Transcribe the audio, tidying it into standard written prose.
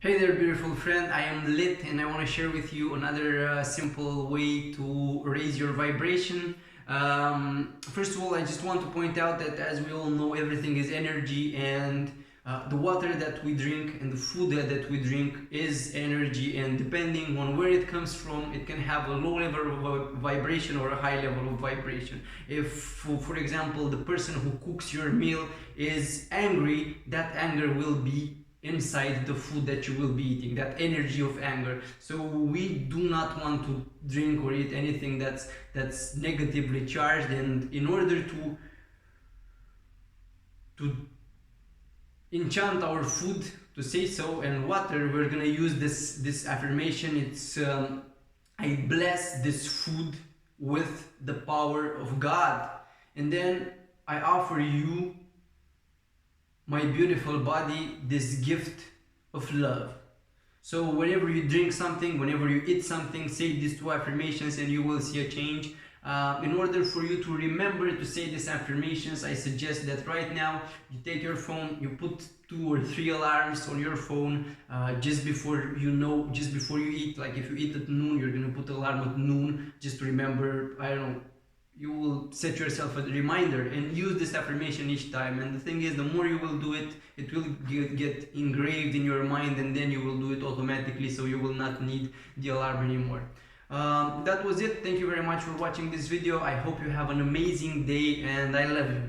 Hey there, beautiful friend. I am Lit and I want to share with you another simple way to raise your vibration. First of all, I just want to point out that as we all know, everything is energy, and the water that we drink and the food that we drink is energy. And depending on where it comes from, it can have a low level of vibration or a high level of vibration. If, for example, the person who cooks your meal is angry, that anger will be inside the food that you will be eating, that energy of anger. So we do not want to drink or eat anything that's negatively charged. And in order to enchant our food, to say so, and water, we're gonna use this affirmation. It's I bless this food with the power of God, and then I offer you, my beautiful body, this gift of love. So whenever you drink something, whenever you eat something, say these two affirmations and you will see a change. In order for you to remember to say these affirmations, I suggest that right now you take your phone, you put 2 or 3 alarms on your phone just before just before you eat. Like if you eat at noon, you're gonna put alarm at noon just to remember. I don't know, you will set yourself a reminder and use this affirmation each time. And the thing is, the more you will do it, it will get engraved in your mind, and then you will do it automatically, so you will not need the alarm anymore. That was it. Thank you very much for watching this video. I hope you have an amazing day, and I love you.